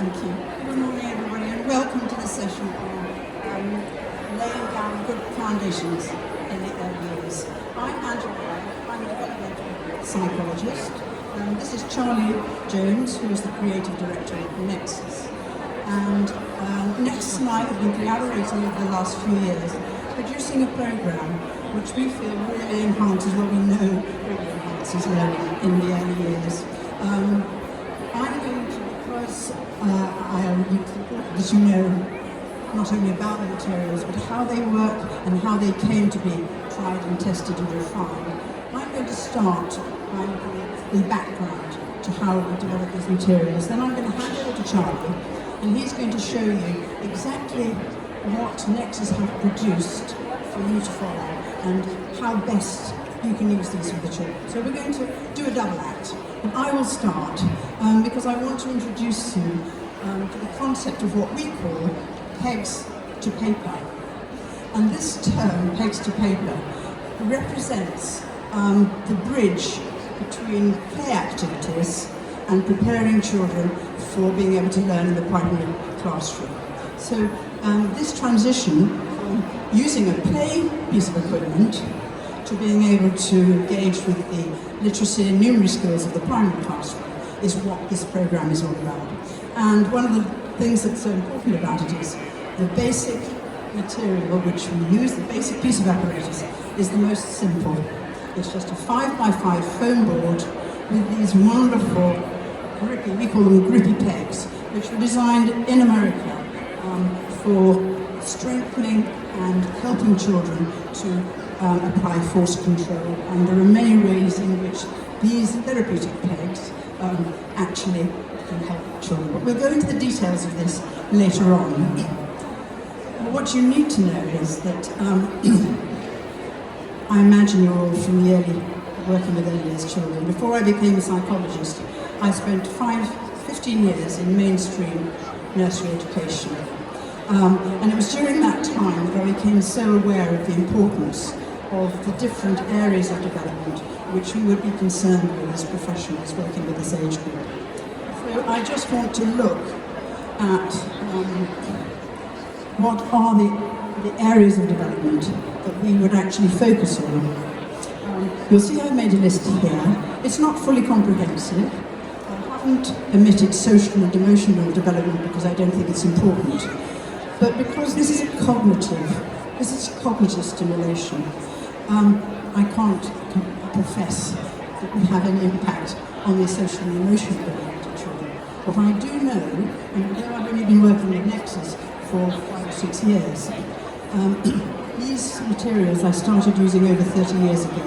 Thank you. Good morning, everybody, and welcome to the session on laying down good foundations in the early years. I'm Angela Webb. I'm a developmental psychologist. This is Charlie Jones, who is the creative director of Nexus. And Nexus and I have been collaborating over the last few years, producing a program which we feel really enhances what we know really enhances learning in the early years. I'm going to, because that you know not only about the materials, but how they work and how they came to be tried and tested and refined. I'm going to start by looking at the background to how we develop these materials. Then I'm going to hand over to Charlie, and he's going to show you exactly what Nexus have produced for you to follow and how best you can use these with the children. So we're going to do a double act. And I will start because I want to introduce you to the concept of what we call pegs to paper. And this term, pegs to paper, represents the bridge between play activities and preparing children for being able to learn in the primary classroom. So this transition from using a play piece of equipment to being able to engage with the literacy and numeracy skills of the primary classroom is what this program is all about. And one of the things that's so important about it is the basic material which we use, the basic piece of apparatus, is the most simple. It's just a 5x5 foam board with these wonderful grippy, we call them grippy pegs, which were designed in America for strengthening and helping children to apply force control. And there are many ways in which these therapeutic pegs actually can help children. But we'll go into the details of this later on. What you need to know is that I imagine you're all familiar working with early years children. Before I became a psychologist, I spent 15 years in mainstream nursery education. And it was during that time that I became so aware of the importance of the different areas of development which we would be concerned with as professionals working with this age group. So I just want to look at what are the areas of development that we would actually focus on. You'll see I've made a list here. It's not fully comprehensive. I haven't omitted social and emotional development because I don't think it's important. But because this is cognitive stimulation, I can't profess that we have any impact on the social and emotional development of children. What I do know, and although I've only been working with Nexus for 5 or 6 years, these materials I started using over 30 years ago.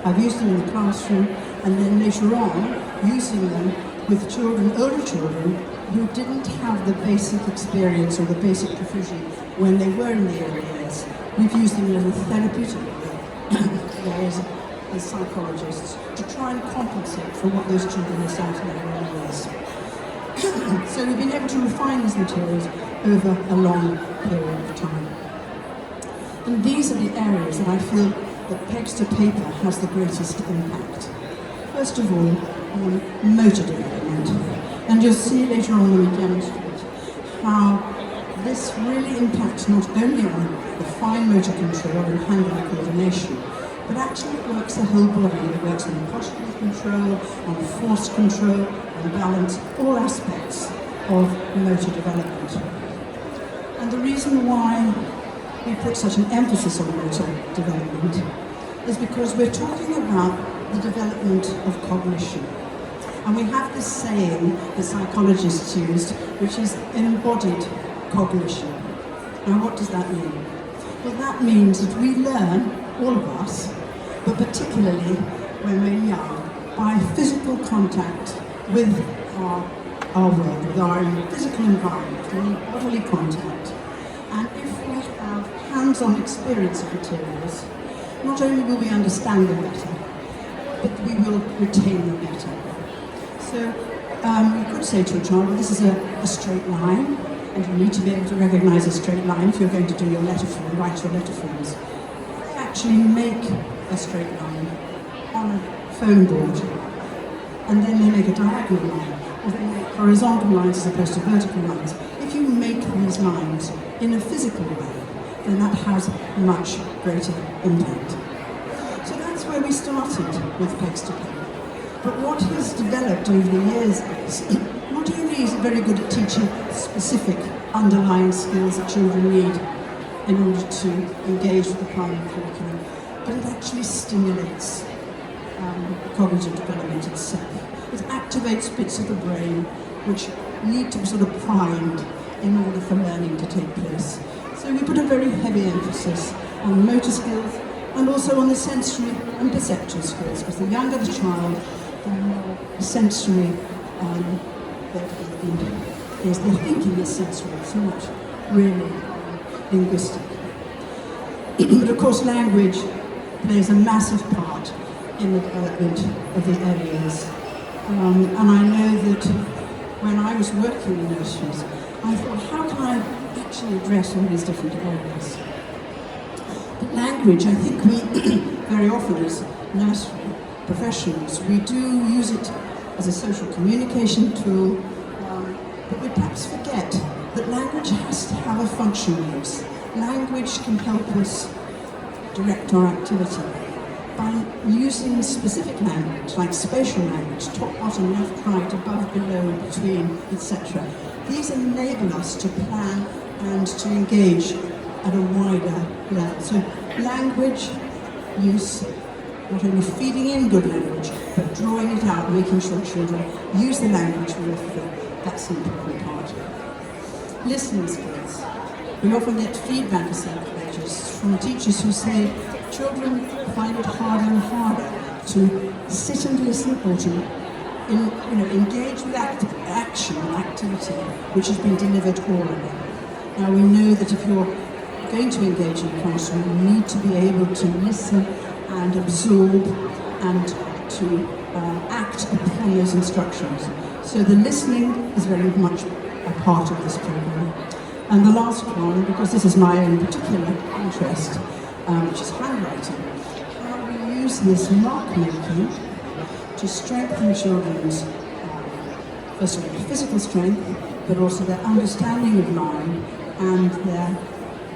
I've used them in the classroom, and then later on, using them with children, older children, who didn't have the basic experience or the basic proficiency when they were in the early years. We've used them as a therapeutic way as psychologists to try and compensate for what those children miss out in their early years. So we've been able to refine these materials over a long period of time. And these are the areas that I feel that pegs to paper has the greatest impact. First of all, on motor development. And you'll see later on when we demonstrate how this really impacts not only on the fine motor control and hand-eye coordination, but actually it works the whole body. It works on postural control, on force control, on balance, all aspects of motor development. And the reason why we put such an emphasis on motor development is because we're talking about the development of cognition. And we have this saying that psychologists used, which is embodied cognition. Now, what does that mean? Well, that means that we learn, all of us, but particularly when we're young, by physical contact with our world, with our physical environment, we need bodily contact. And if we have hands-on experience of materials, not only will we understand them better, but we will retain them better. So you could say to a child, well, this is a straight line, and you need to be able to recognize a straight line if you're going to do your letter form, write your letter forms. They actually make a straight line on a foam board, and then they make a diagonal line, because they make horizontal lines as opposed to vertical lines. If you make these lines in a physical way, then that has much greater impact. So that's where we started with Pegs to Paper. But what has developed over the years is not only is it very good at teaching specific underlying skills that children need in order to engage with the primary curriculum, but it actually stimulates cognitive development itself. It activates bits of the brain which need to be sort of primed in order for learning to take place. So we put a very heavy emphasis on motor skills and also on the sensory and perceptual skills, because the younger the child, the more sensory their thinking is sensory, it's not really linguistic. But of course language plays a massive part in the development of the early years. And I know that when I was working in nurseries, I thought, how can I actually address all these different areas? But language, I think we very often as nursery professionals, we do use it as a social communication tool, but we perhaps forget that language has to have a functional use. Language can help us direct our activity by using specific language, like spatial language, top, bottom, left, right, above, below, between, etc. These enable us to plan and to engage at a wider level. So language use, not only feeding in good language, but drawing it out, making sure children use the language willfully. That's an important part. Listening skills. We often get feedback as psychologists from teachers who say children find it harder and harder to sit and listen or to engage with action and activity which has been delivered orally. Now we know that if you're going to engage in a classroom, you need to be able to listen and absorb and to act upon those instructions. So the listening is very much a part of this program. And the last one, because this is my own particular interest, which is handwriting, how we use this mark making to strengthen children's, first of all, physical strength, but also their understanding of line and their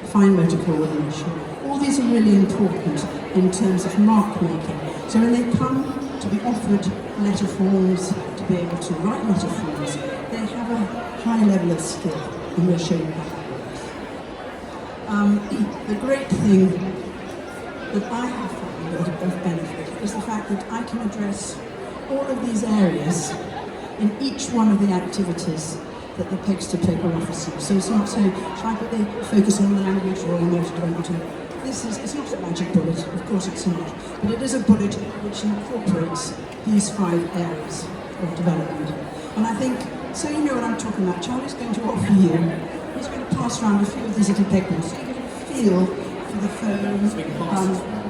fine motor coordination. All these are really important in terms of mark making. So when they come to be offered letter forms, to be able to write letter forms, they have a high level of skill, and we'll show you that. The great thing that I have found of benefit is the fact that I can address all of these areas in each one of the activities that the Pegs to Paper offers you. So it's not so, try that they focus on language or motor development. It's not a magic bullet, of course it's not, but it is a bullet which incorporates these 5 areas of development. And I think, so you know what I'm talking about, Charlie's going to offer you, he's going to pass around a few of these little pegboards, so you get a feel for the phone,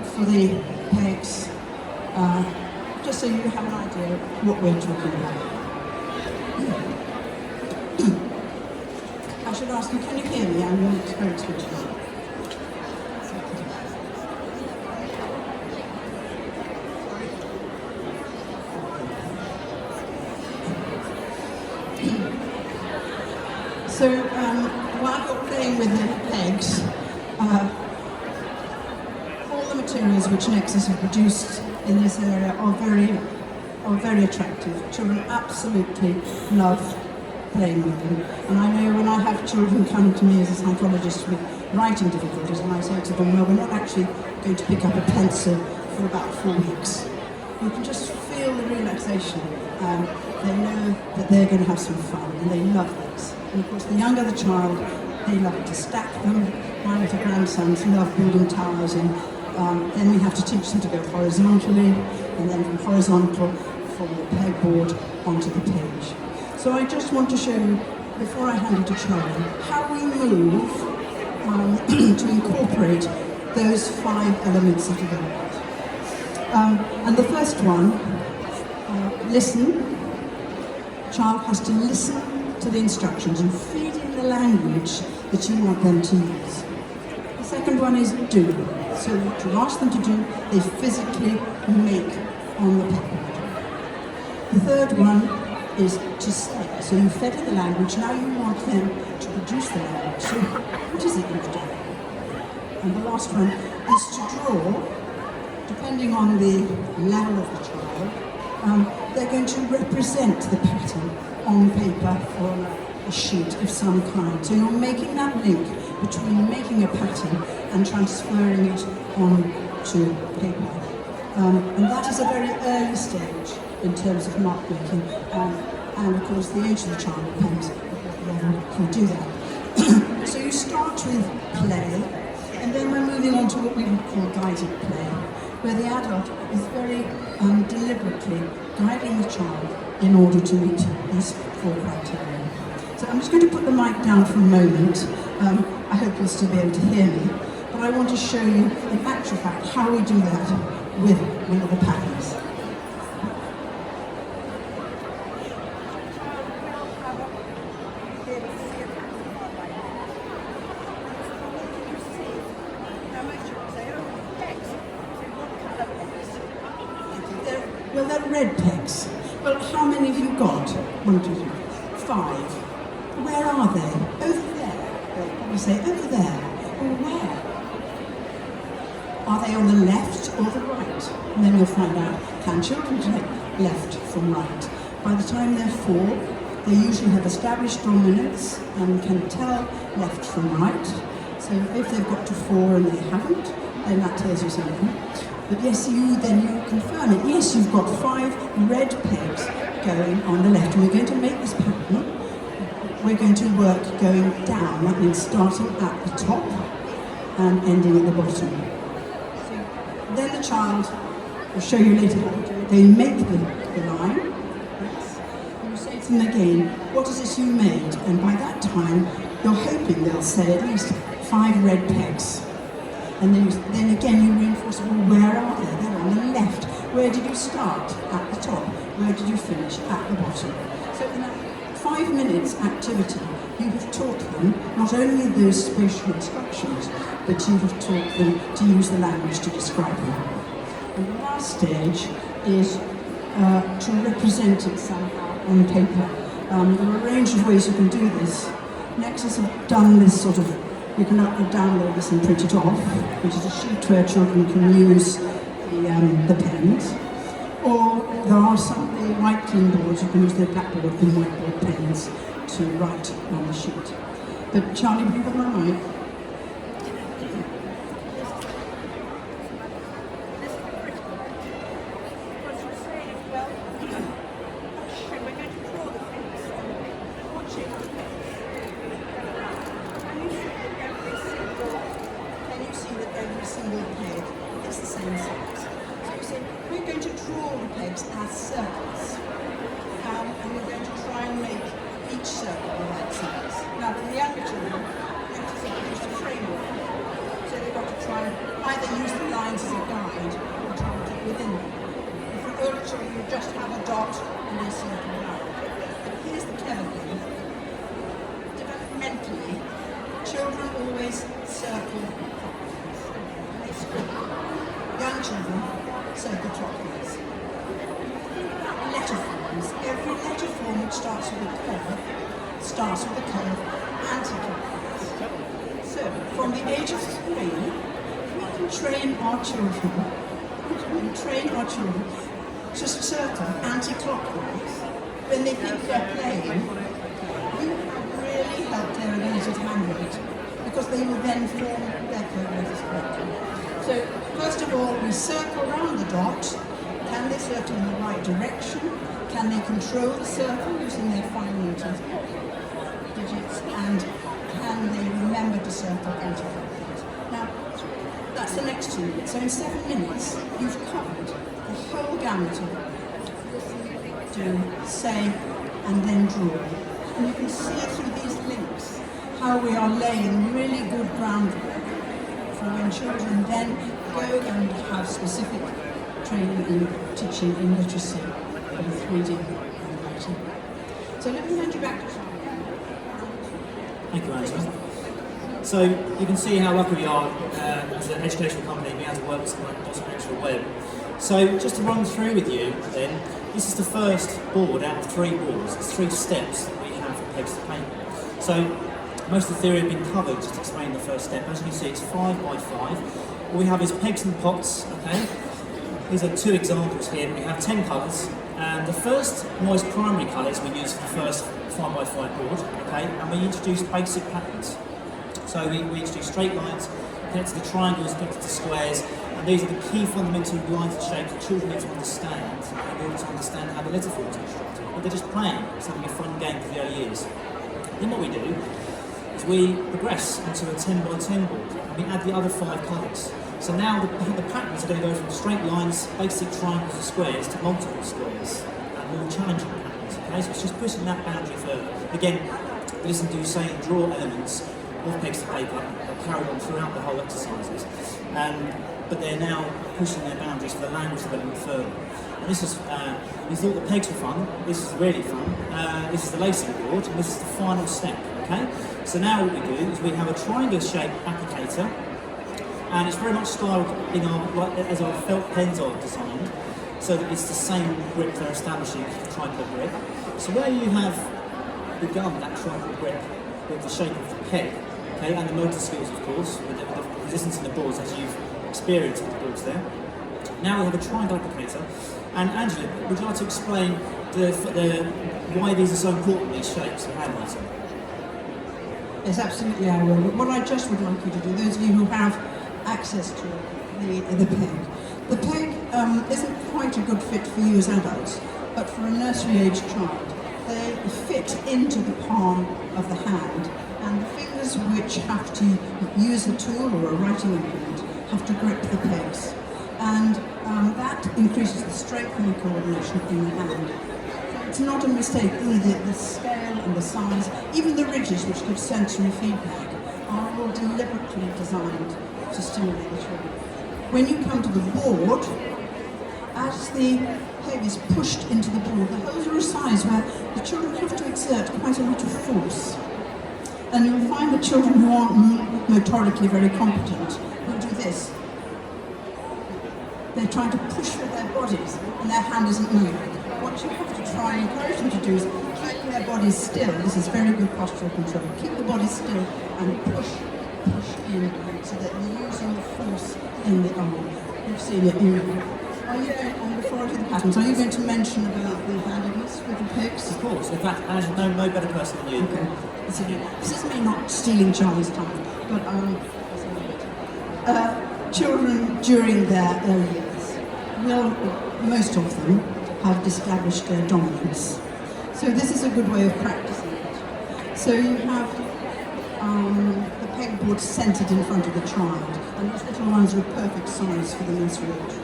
for the pegs, just so you have an idea of what we're talking about. I should ask you, can you hear me? I'm very switched on. So while you're playing with the pegs, all the materials which Nexus have produced in this area are very attractive. Children absolutely love playing with them. And I know when I have children come to me as a psychologist with writing difficulties, and I say to them, well, we're not actually going to pick up a pencil for about 4 weeks. You can just feel the relaxation. They know that they're going to have some fun, and they love this. And of course, the younger the child, they love to stack them. My little grandsons love building towers, and then we have to teach them to go horizontally, and then from horizontal, from the pegboard onto the page. So I just want to show you, before I hand it to Charlie, how we move to incorporate those 5 elements of development. And the first one, listen. Child has to listen to the instructions and feed in the language that you want them to use. The second one is do. So what you ask them to do, they physically make on the pegboard. The third one is to say. So you fed her the language, now you want them to produce the language. So what is it you've done? And the last one is to draw, depending on the level of the child, they're going to represent the pattern on paper or a sheet of some kind. So you're making that link between making a pattern and transferring it on to paper. And that is a very early stage in terms of mark making. And of course the age of the child depends on what level you do that. So you start with play, and then we're moving on to what we would call guided play, where the adult is very deliberately guiding the child in order to meet these 4 criteria. So I'm just going to put the mic down for a moment. I hope you'll still be able to hear me, but I want to show you in actual fact how we do that with one of the patterns. Well, they're red pegs. Well, how many have you got? 1, 2, 3, 5. Where are they? Over there. They'll probably say, over there. Well, where? Are they on the left or the right? And then you'll find out, can children take left from right? By the time they're 4, they usually have established dominance and can tell left from right. So if they've got to 4 and they haven't, then that tells you something. But yes, you confirm it. Yes, you've got 5 red pegs going on the left. And we're going to make this pattern. We're going to work going down. That means starting at the top and ending at the bottom. So then the child will show you later how to do it. They make the line. Yes. And you say to them again, what is this you made? And by that time, you're hoping they'll say at least 5 red pegs. And then again you reinforce, well, where are they? They're on the left. Where did you start? At the top. Where did you finish? At the bottom. So in that 5 minutes activity, you have taught them not only those spatial instructions, but you have taught them to use the language to describe them. And the last stage is to represent it somehow on paper. There are a range of ways you can do this. Nexus have done this sort of, you can download this and print it off, which is a sheet where children can use the pens. Or there are some the white clean boards, you can use their blackboard and whiteboard pens to write on the sheet. But Charlie, have you got my mic? To circle anti-clockwise when they think they're playing, you have really helped their ability to handle it, because they will then form their coordinates correctly. So first of all, we circle around the dot. Can they circle in the right direction? Can they control the circle using their fine motor digits? And can they remember to circle anti-clockwise? Now, that's the next 2 minutes. So in 7 minutes, you've covered the whole gamut of do, say, and then draw. And you can see through these links how we are laying really good groundwork for when children then go and have specific training in teaching in literacy of 3D handwriting. So let me hand you back to Charlie. Thank you, Angela. So you can see how lucky we are as an educational company being able to work with someone like Angela Webb So just to run through with you then, this is the first board out of 3 boards. It's 3 steps that we have for pegs to paper. So most of the theory have been covered, just to explain the first step. As you can see, it's 5 by 5. What we have is pegs and pots, okay? These are 2 examples here. We have 10 colours, and the first most primary colours we use for the first 5 by 5 board, okay? And we introduce basic patterns. So we introduce straight lines, connected to triangles, connected to squares, and these are the key fundamental lines and shapes that children need to understand in order to understand how the letter forms are constructed. But they're just playing, it's having a fun game for the early years. Then what we do is we progress into a 10 by 10 board, and we add the other 5 colours. So now the patterns are going to go from straight lines, basic triangles and squares to multiple squares, and more challenging patterns. Okay? So it's just pushing that boundary further. Again, listen to say and draw elements of pegs to paper that carried on throughout the whole exercises. But they're now pushing their boundaries for the language development further. And this is, you thought the pegs were fun, this is really fun. This is the lacing board, and this is the final step, okay? So now what we do is we have a triangle-shaped applicator, and it's very much styled in as our felt pens are designed, so that it's the same grip they're establishing, the tripod grip. So where you have begun that tripod grip with the shape of the peg, okay, and the motor skills, of course, with the resistance in the boards as you've experienced with the boards there. Now we have a triangle applicator, and Angela, would you like to explain why these are so important, these shapes, and highlighting? Yes, absolutely I will. But what I just would like you to do, those of you who have access to the peg. The peg isn't quite a good fit for you as adults, but for a nursery-age child, they fit into the palm of the hand, and the fingers which have to use a tool or a writing implement have to grip the pegs. And that increases the strength and the coordination in the hand. So it's not a mistake, either the scale and the size, even the ridges which give sensory feedback, are all deliberately designed to stimulate the children. When you come to the board, as the peg is pushed into the board, the holes are a size where the children have to exert quite a lot of force. And you'll find that children who aren't motorically very competent will do this. They're trying to push with their bodies and their hand isn't moving. What you have to try and encourage them to do is keep their bodies still. This is very good postural control. Keep the body still and push in so that you're using the force in the arm. You've seen it in before I do the patterns, are you going to mention about the handiness with the pegs? Of course. In fact, Angela, no better person than you. Okay. This is me not stealing Charlie's time, but children during their early years will, most of them, have established their dominance. So this is a good way of practicing it. So you have the pegboard centred in front of the child, and those little ones are a perfect size for the nursery age.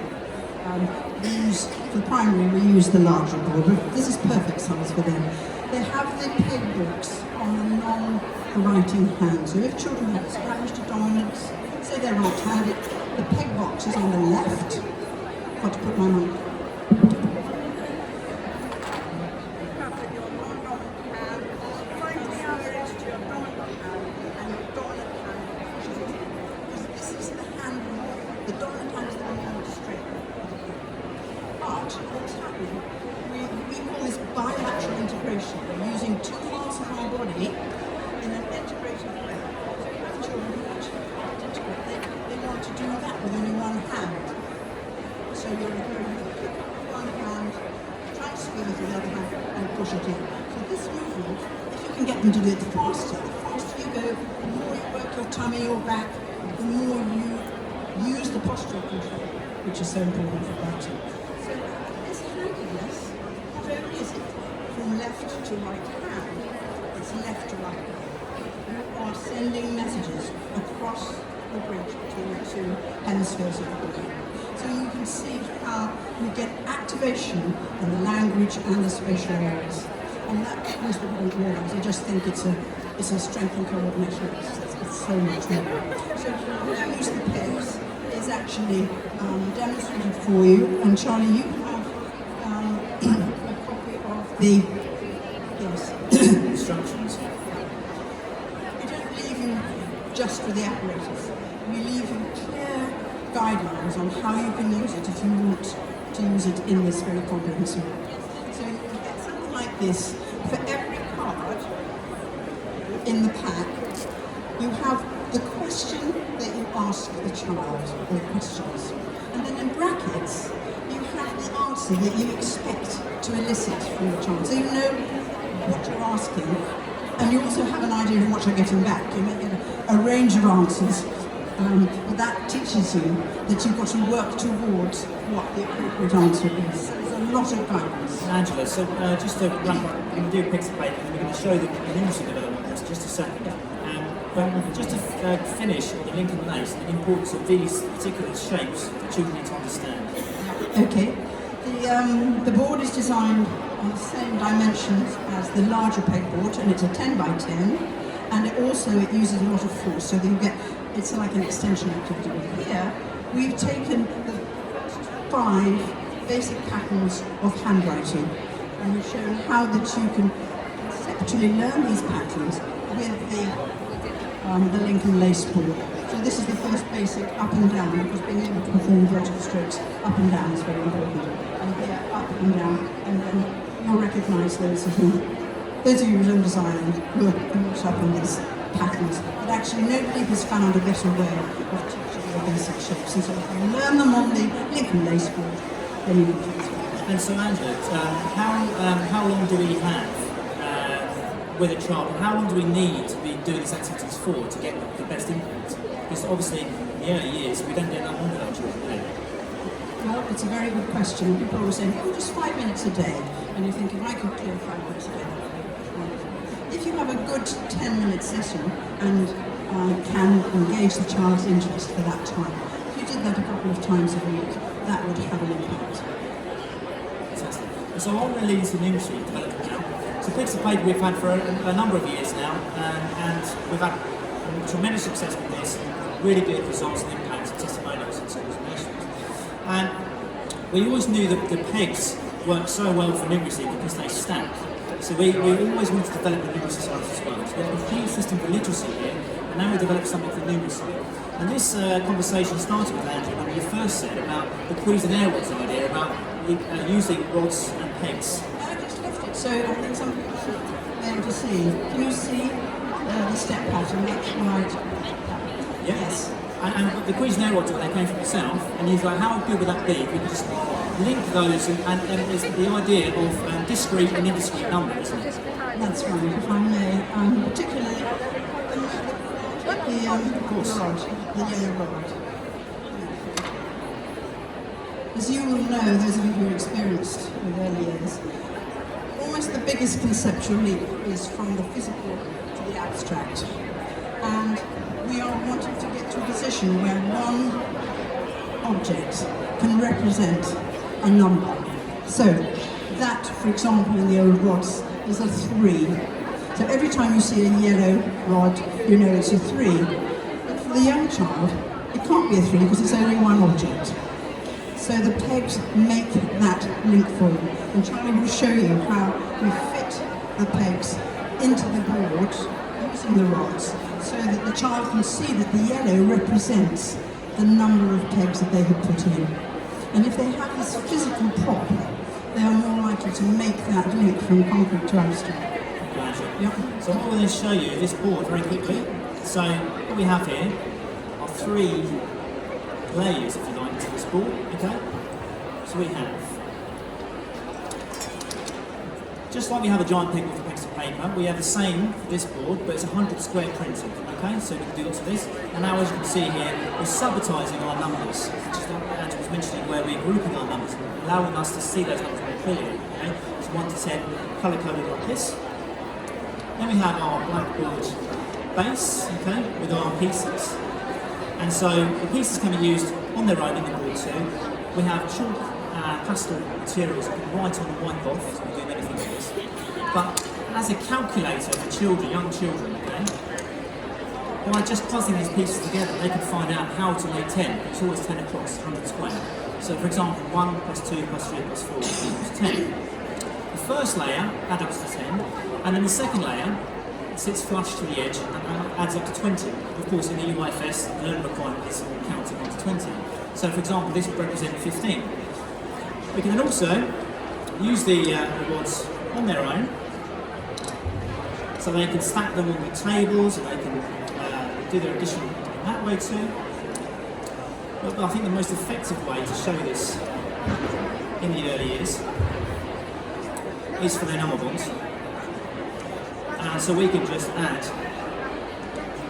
For primary we use the larger board, but this is perfect size for them. They have the peg books on the non-writing hand. So if children have established a dominance, say they're right-handed, the peg box is on the left. I've got to put my mic. We're using 2 parts of our body in an integrated way. So you have children who actually integrate. They want to do that with only one hand. So you're encouraging to pick up one hand, transfer with the other hand, and push it in. So this movement, if you can get them to do it faster, the faster you go, the more you work your tummy, your back, the more you use the postural control, which is so important for writing. So this handiness, not only is it from left to right hand, it's left to right hand. You are sending messages across the bridge between the 2 hemispheres of the brain. So you can see how you get activation in the language and the spatial areas. And that most people don't realise. They just think it's a strength and coordination. It's so much more. So how to use the pegs is actually demonstrated for you. And Charlie, you have a copy of the instructions. We don't leave you just with the apparatus. We leave you clear guidelines on how you can use it if you want to use it in this very comprehensive way. So you get something like this. For every card in the pack, you have the question that you ask the child, or questions. And then in brackets, you have the answer that you expect to elicit from the child. So you know what you're asking, and you also have an idea of what you're getting back. You may get a range of answers, but that teaches you that you've got to work towards what the appropriate answer is. So there's a lot of guidance. Angela, so just to wrap up, we're going to do a picture paper and we're going to show the literacy development in just a second. But just to finish on the link and lace and the importance of these particular shapes that children need to understand. Okay. The board is designed on the same dimensions as the larger pegboard, and it's a 10 by 10, and it uses a lot of force, so that you get, it's like an extension activity. Here, we've taken the 5 basic patterns of handwriting, and we've shown how that you can conceptually learn these patterns with the link and lace board. So this is the first basic up and down, because being able to perform vertical strokes up and down is very important. And here, up and down, and then you'll recognise those of you who are designed who are brought up in these patterns. But actually nobody has found a better way of teaching the basic shapes. And so if you learn them on the link and lace board, then you can do it. And so Angela, how long do we have with a child? How long do we need to be doing these activities for to get the best impact? Because obviously in the early years we don't get that long with our children, do we? Well, it's a very good question. People always say, oh, just 5 minutes a day. And you think, if I could clear 5 minutes a day, that would be wonderful. If you have a good 10-minute session and can engage the child's interest for that time, if you did that a couple of times a week, that would have an impact. Fantastic. And so I'm going to lead into numeracy development now. So Picks of Paper we've had for a number of years now, and we've had tremendous success with this, really good results and impacts and testimonials and schools and nations. And we always knew that the pegs worked so well for numeracy because they stack. So we always wanted to develop the numeracy side as well. So we have a complete system for literacy here, and now we developed something for numeracy. And this conversation started with Andrew when you first said about the quiz and air rods idea about using rods and pegs. I just left it, so I think some people should be able to see. Can you see the step pattern? That's right. Yes. And the quiz and air rods, when they came from yourself, and you thought, how good would that be if we could just link those, and there's the idea of discrete and indiscrete numbers, isn't it? That's right, if I may. Particularly the rod, the yellow rod. As you will know, those of you who are experienced with early years, almost the biggest conceptual leap is from the physical to the abstract. And we are wanting to get to a position where one object can represent a number. So that, for example, in the old rods is a 3. So every time you see a yellow rod, you know it's a 3. But for the young child, it can't be a 3 because it's only one object. So the pegs make that link for you. And Charlie will show you how we fit the pegs into the board using the rods, so that the child can see that the yellow represents the number of pegs that they have put in. And if they have this physical prop, they are more likely to make that link from concrete to abstract. Yep. So what we're going to show you this board very quickly. So what we have here are 3 layers, if you like, to this board. Okay. So we have, just like we have a giant peg with a piece of paper, we have the same for this board, but it's 100 square printed. Okay, so we can do lots of this. And now, as you can see here, we're subitizing our numbers, just like Angela was mentioning, where we're grouping our numbers, allowing us to see those numbers more clearly. Okay, so 1 to 10, colour-coded like this. Then we have our blackboard base, okay, with our pieces. And so the pieces can be used on their own in the board too. We have chalk, pastel materials that can write on and wipe off, so we do many things with this. But as a calculator for children, young children, okay, by just puzzling these pieces together, they can find out how to make 10. It's always 10 across, 100 square. So for example, 1 plus 2 plus 3 plus 4 equals 10. The first layer adds up to 10, and then the second layer sits flush to the edge and adds up to 20. Of course, in the UIFS, the learning requirement is counting up to 20. So for example, this would represent 15. We can then also use the rods on their own, so they can stack them on the tables and they can do their addition that way too. But I think the most effective way to show this in the early years is for their number bonds. And so we can just add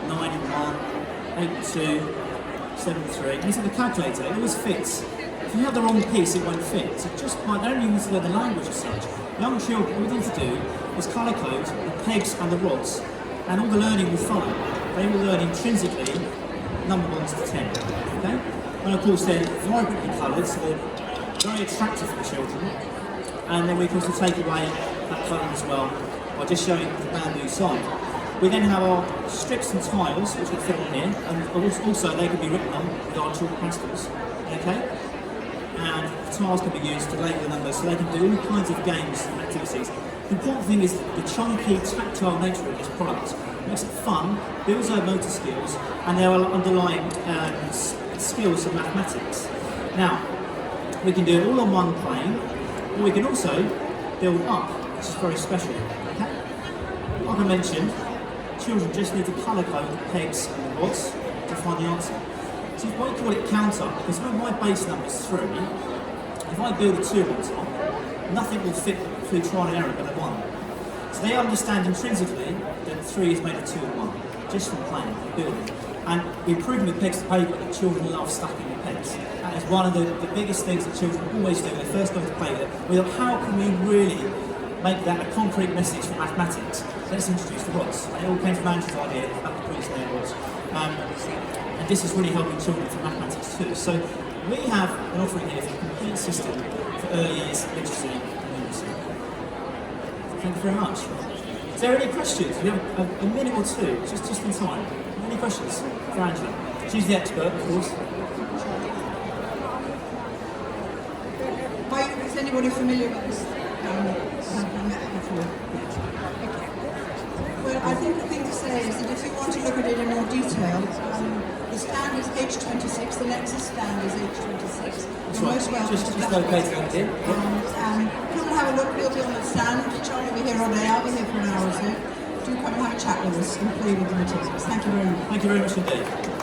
9 and 1, 8 and 2, 7 and 3. And you see the calculator, it always fits. If you have the wrong piece, it won't fit. So just by, they don't even need to learn the language as such. Young children, all we need to do is colour code the pegs and the rods, and all the learning will follow. They will learn intrinsically number bonds to 10. Okay? And of course they're vibrantly coloured, so they're very attractive for the children. And then we can also take away that colour as well by just showing the bamboo side. We then have our strips and tiles, which will fit on here, and also they can be written on with our chalk pastels. Okay? And the tiles can be used to label the numbers, so they can do all kinds of games and activities. The important thing is the chunky, tactile nature of this product. It makes it fun, builds our motor skills, and there are underlying skills of mathematics. Now, we can do it all on one plane, or we can also build up, which is very special. Okay? Like I mentioned, children just need to colour code the pegs and the rods to find the answer. So why call it counter? Because when my base number is 3, if I build a 2 on top, nothing will fit through trial and error but a 1. So they understand intrinsically that 3 is made of 2 and 1, just from playing and building. And we've proven with pegs to paper that children love stacking the pegs. That is one of the biggest things that children always do when they first go to play with it. We thought, how can we really make that a concrete message for mathematics? Let's introduce the rods. They all came from Angela's idea about the points and their rods. And this is really helping children for mathematics too. So we have an offering here for a complete system for early years literacy and numeracy. Thank you very much. Is there any questions? We have a minute or two, just in time. Any questions for Angela? She's the expert, of course. Is anybody familiar with this? Have you met before? Okay. Well, I think the thing to say is that if you want to look at it in more detail, the stand is H26, the Nexus stand is H26. That's right. Just located on here. Come and have a look, we'll be on the stand. Charlie will be here all day, I'll be here for an hour or so. Do come and have a chat with us and play with the materials. Thank you very much. Thank you very much indeed.